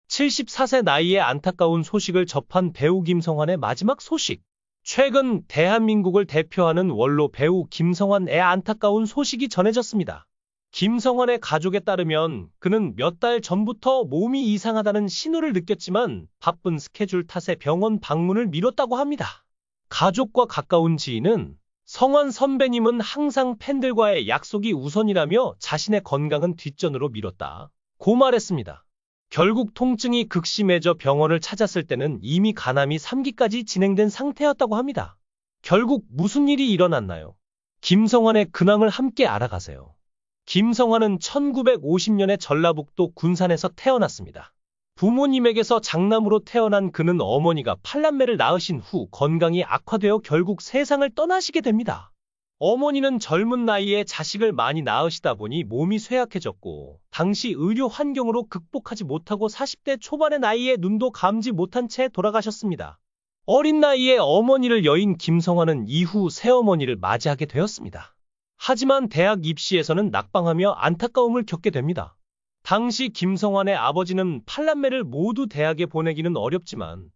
74세 나이에 안타까운 소식을 접한 배우 김성환의 마지막 소식. 최근 대한민국을 대표하는 원로 배우 김성환의 안타까운 소식이 전해졌습니다. 김성환의 가족에 따르면 그는 몇 달 전부터 몸이 이상하다는 신호를 느꼈지만 바쁜 스케줄 탓에 병원 방문을 미뤘다고 합니다. 가족과 가까운 지인은 성환 선배님은 항상 팬들과의 약속이 우선이라며 자신의 건강은 뒷전으로 미뤘다고 말했습니다. 결국 통증이 극심해져 병원을 찾았을 때는 이미 간암이 3기까지 진행된 상태였다고 합니다. 결국 무슨 일이 일어났나요? 김성환의 근황을 함께 알아가세요. 김성환은 1950년에 전라북도 군산에서 태어났습니다. 부모님에게서 장남으로 태어난 그는 어머니가 팔남매를 낳으신 후 건강이 악화되어 결국 세상을 떠나시게 됩니다. 어머니는 젊은 나이에 자식을 많이 낳으시다 보니 몸이 쇠약해졌고 당시 의료 환경으로 극복하지 못하고 40대 초반의 나이에 눈도 감지 못한 채 돌아가셨습니다. 어린 나이에 어머니를 여인 김성환은 이후 새어머니를 맞이하게 되었습니다. 하지만 대학 입시에서는 낙방하며 안타까움을 겪게 됩니다. 당시 김성환의 아버지는 팔남매를 모두 대학에 보내기는 어렵지만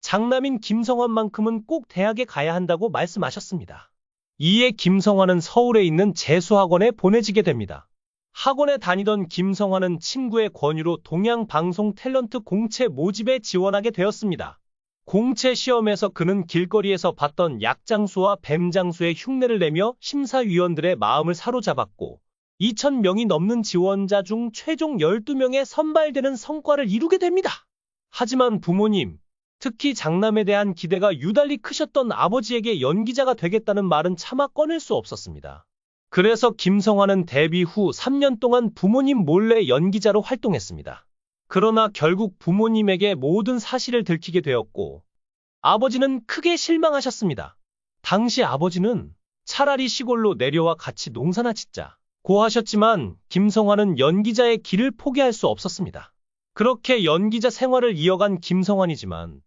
장남인 김성환만큼은 꼭 대학에 가야 한다고 말씀하셨습니다. 이에 김성환은 서울에 있는 재수학원에 보내지게 됩니다. 학원에 다니던 김성환은 친구의 권유로 동양방송 탤런트 공채 모집에 지원하게 되었습니다. 공채 시험에서 그는 길거리에서 봤던 약장수와 뱀장수의 흉내를 내며 심사위원들의 마음을 사로잡았고 2,000명이 넘는 지원자 중 최종 12명에 선발되는 성과를 이루게 됩니다. 하지만 부모님, 특히 장남에 대한 기대가 유달리 크셨던 아버지에게 연기자가 되겠다는 말은 차마 꺼낼 수 없었습니다. 그래서 김성환은 데뷔 후 3년 동안 부모님 몰래 연기자로 활동했습니다. 그러나 결국 부모님에게 모든 사실을 들키게 되었고 아버지는 크게 실망하셨습니다. 당시 아버지는 차라리 시골로 내려와 같이 농사나 짓자고 하셨지만 김성환은 연기자의 길을 포기할 수 없었습니다. 그렇게 연기자 생활을 이어간 김성환이지만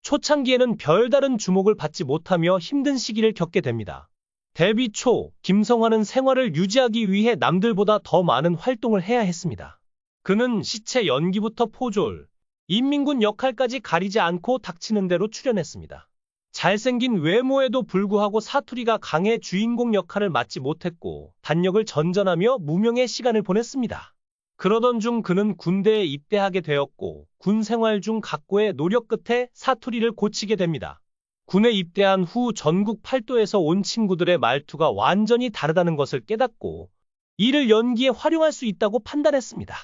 초창기에는 별다른 주목을 받지 못하며 힘든 시기를 겪게 됩니다. 데뷔 초 김성환은 생활을 유지하기 위해 남들보다 더 많은 활동을 해야 했습니다. 그는 시체 연기부터 포졸, 인민군 역할까지 가리지 않고 닥치는 대로 출연했습니다. 잘생긴 외모에도 불구하고 사투리가 강해 주인공 역할을 맡지 못했고 단역을 전전하며 무명의 시간을 보냈습니다. 그러던 중 그는 군대에 입대하게 되었고 군 생활 중 각고의 노력 끝에 사투리를 고치게 됩니다. 군에 입대한 후 전국 팔도에서 온 친구들의 말투가 완전히 다르다는 것을 깨닫고 이를 연기에 활용할 수 있다고 판단했습니다.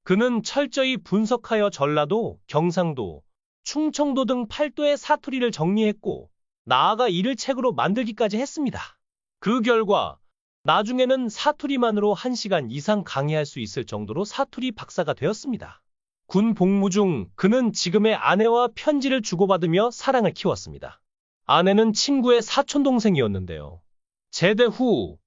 그는 철저히 분석하여 전라도, 경상도, 충청도 등 팔도의 사투리를 정리했고 나아가 이를 책으로 만들기까지 했습니다. 그 결과 나중에는 사투리만으로 1시간 이상 강의할 수 있을 정도로 사투리 박사가 되었습니다. 군 복무 중 그는 지금의 아내와 편지를 주고받으며 사랑을 키웠습니다. 아내는 친구의 사촌동생이었는데요. 제대 후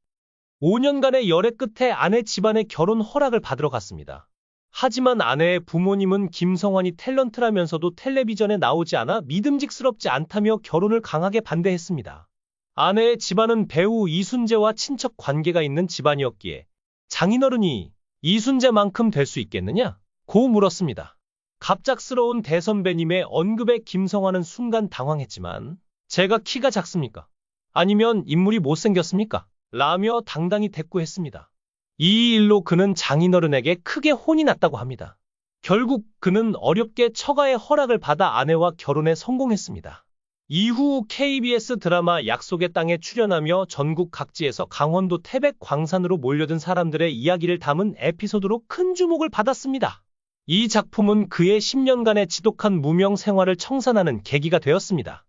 5년간의 열애 끝에 아내 집안의 결혼 허락을 받으러 갔습니다. 하지만 아내의 부모님은 김성환이 탤런트라면서도 텔레비전에 나오지 않아 믿음직스럽지 않다며 결혼을 강하게 반대했습니다. 아내의 집안은 배우 이순재와 친척 관계가 있는 집안이었기에 장인어른이 이순재만큼 될 수 있겠느냐? 고 물었습니다. 갑작스러운 대선배님의 언급에 김성환은 순간 당황했지만 제가 키가 작습니까? 아니면 인물이 못생겼습니까? 라며 당당히 대꾸했습니다. 이 일로 그는 장인어른에게 크게 혼이 났다고 합니다. 결국 그는 어렵게 처가의 허락을 받아 아내와 결혼에 성공했습니다. 이후 KBS 드라마 약속의 땅에 출연하며 전국 각지에서 강원도 태백 광산으로 몰려든 사람들의 이야기를 담은 에피소드로 큰 주목을 받았습니다. 이 작품은 그의 10년간의 지독한 무명 생활을 청산하는 계기가 되었습니다.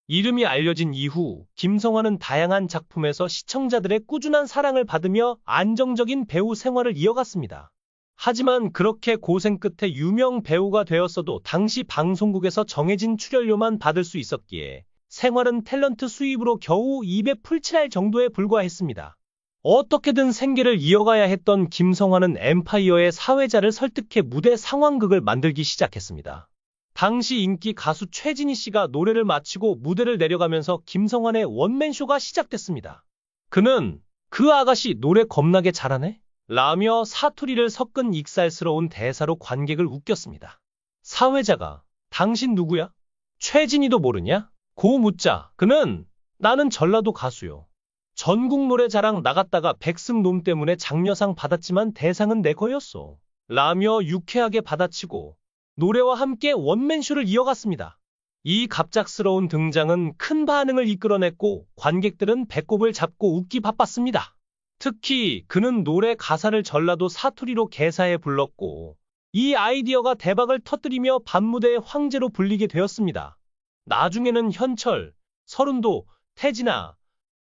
이름이 알려진 이후 김성환은 다양한 작품에서 시청자들의 꾸준한 사랑을 받으며 안정적인 배우 생활을 이어갔습니다. 하지만 그렇게 고생 끝에 유명 배우가 되었어도 당시 방송국에서 정해진 출연료만 받을 수 있었기에 생활은 탤런트 수입으로 겨우 입에 풀칠할 정도에 불과했습니다. 어떻게든 생계를 이어가야 했던 김성환은 엠파이어의 사회자를 설득해 무대 상황극을 만들기 시작했습니다. 당시 인기 가수 최진희 씨가 노래를 마치고 무대를 내려가면서 김성환의 원맨쇼가 시작됐습니다. 그는 그 아가씨 노래 겁나게 잘하네? 라며 사투리를 섞은 익살스러운 대사로 관객을 웃겼습니다. 사회자가 당신 누구야? 최진희도 모르냐? 고 묻자 그는 나는 전라도 가수요. 전국 노래자랑 나갔다가 백승놈 때문에 장려상 받았지만 대상은 내 거였어. 라며 유쾌하게 받아치고 노래와 함께 원맨쇼를 이어갔습니다. 이 갑작스러운 등장은 큰 반응을 이끌어냈고 관객들은 배꼽을 잡고 웃기 바빴습니다. 특히 그는 노래 가사를 전라도 사투리로 개사해 불렀고 이 아이디어가 대박을 터뜨리며 밤무대의 황제로 불리게 되었습니다. 나중에는 현철, 서른도, 태진아,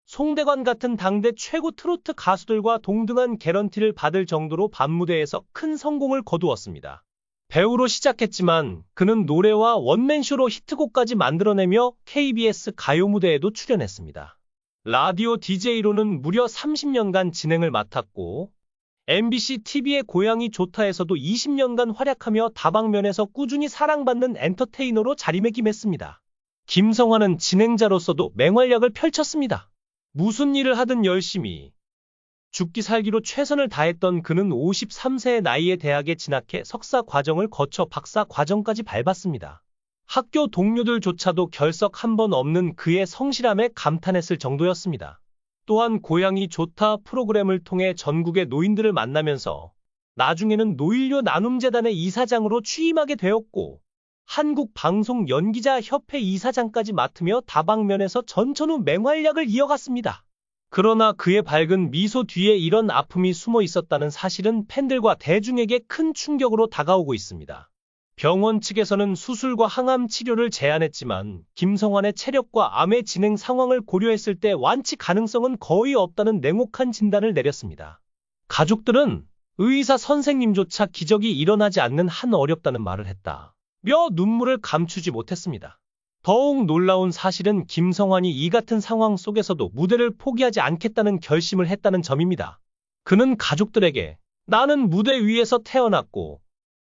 송대관 같은 당대 최고 트로트 가수들과 동등한 개런티를 받을 정도로 밤무대에서 큰 성공을 거두었습니다. 배우로 시작했지만 그는 노래와 원맨쇼로 히트곡까지 만들어내며 KBS 가요 무대에도 출연했습니다. 라디오 DJ로는 무려 30년간 진행을 맡았고 MBC TV의 고향이 좋다에서도 20년간 활약하며 다방면에서 꾸준히 사랑받는 엔터테이너로 자리매김했습니다. 김성환은 진행자로서도 맹활약을 펼쳤습니다. 무슨 일을 하든 열심히 죽기 살기로 최선을 다했던 그는 53세의 나이에 대학에 진학해 석사 과정을 거쳐 박사 과정까지 밟았습니다. 학교 동료들조차도 결석 한 번 없는 그의 성실함에 감탄했을 정도였습니다. 또한 고향이 좋다 프로그램을 통해 전국의 노인들을 만나면서 나중에는 노인료 나눔재단의 이사장으로 취임하게 되었고 한국방송연기자협회 이사장까지 맡으며 다방면에서 전천후 맹활약을 이어갔습니다. 그러나 그의 밝은 미소 뒤에 이런 아픔이 숨어 있었다는 사실은 팬들과 대중에게 큰 충격으로 다가오고 있습니다. 병원 측에서는 수술과 항암 치료를 제안했지만 김성환의 체력과 암의 진행 상황을 고려했을 때 완치 가능성은 거의 없다는 냉혹한 진단을 내렸습니다. 가족들은 의사 선생님조차 기적이 일어나지 않는 한 어렵다는 말을 했다. 며 눈물을 감추지 못했습니다. 더욱 놀라운 사실은 김성환이 이 같은 상황 속에서도 무대를 포기하지 않겠다는 결심을 했다는 점입니다. 그는 가족들에게 나는 무대 위에서 태어났고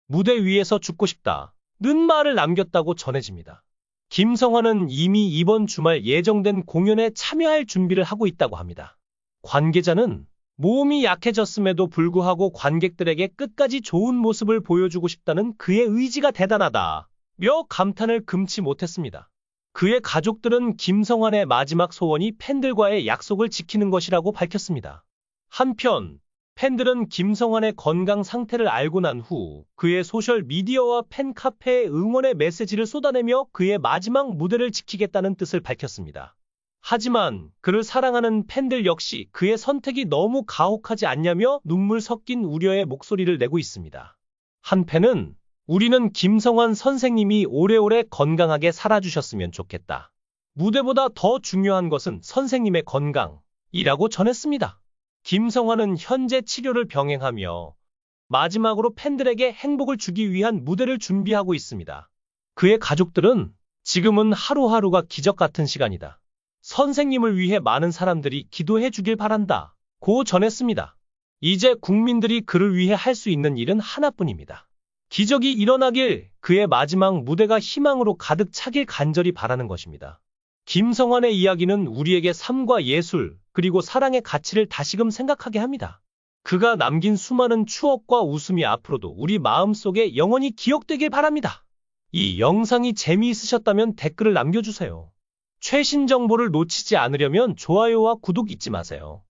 무대 위에서 죽고 싶다 는 말을 남겼다고 전해집니다. 김성환은 이미 이번 주말 예정된 공연에 참여할 준비를 하고 있다고 합니다. 관계자는 몸이 약해졌음에도 불구하고 관객들에게 끝까지 좋은 모습을 보여주고 싶다는 그의 의지가 대단하다 며 감탄을 금치 못했습니다. 그의 가족들은 김성환의 마지막 소원이 팬들과의 약속을 지키는 것이라고 밝혔습니다. 한편 팬들은 김성환의 건강 상태를 알고 난 후 그의 소셜미디어와 팬카페에 응원의 메시지를 쏟아내며 그의 마지막 무대를 지키겠다는 뜻을 밝혔습니다. 하지만 그를 사랑하는 팬들 역시 그의 선택이 너무 가혹하지 않냐며 눈물 섞인 우려의 목소리를 내고 있습니다. 한 팬은 우리는 김성환 선생님이 오래오래 건강하게 살아주셨으면 좋겠다. 무대보다 더 중요한 것은 선생님의 건강이라고 전했습니다. 김성환은 현재 치료를 병행하며 마지막으로 팬들에게 행복을 주기 위한 무대를 준비하고 있습니다. 그의 가족들은 지금은 하루하루가 기적 같은 시간이다. 선생님을 위해 많은 사람들이 기도해 주길 바란다. 고 전했습니다. 이제 국민들이 그를 위해 할 수 있는 일은 하나뿐입니다. 기적이 일어나길 그의 마지막 무대가 희망으로 가득 차길 간절히 바라는 것입니다. 김성환의 이야기는 우리에게 삶과 예술 그리고 사랑의 가치를 다시금 생각하게 합니다. 그가 남긴 수많은 추억과 웃음이 앞으로도 우리 마음속에 영원히 기억되길 바랍니다. 이 영상이 재미있으셨다면 댓글을 남겨주세요. 최신 정보를 놓치지 않으려면 좋아요와 구독 잊지 마세요.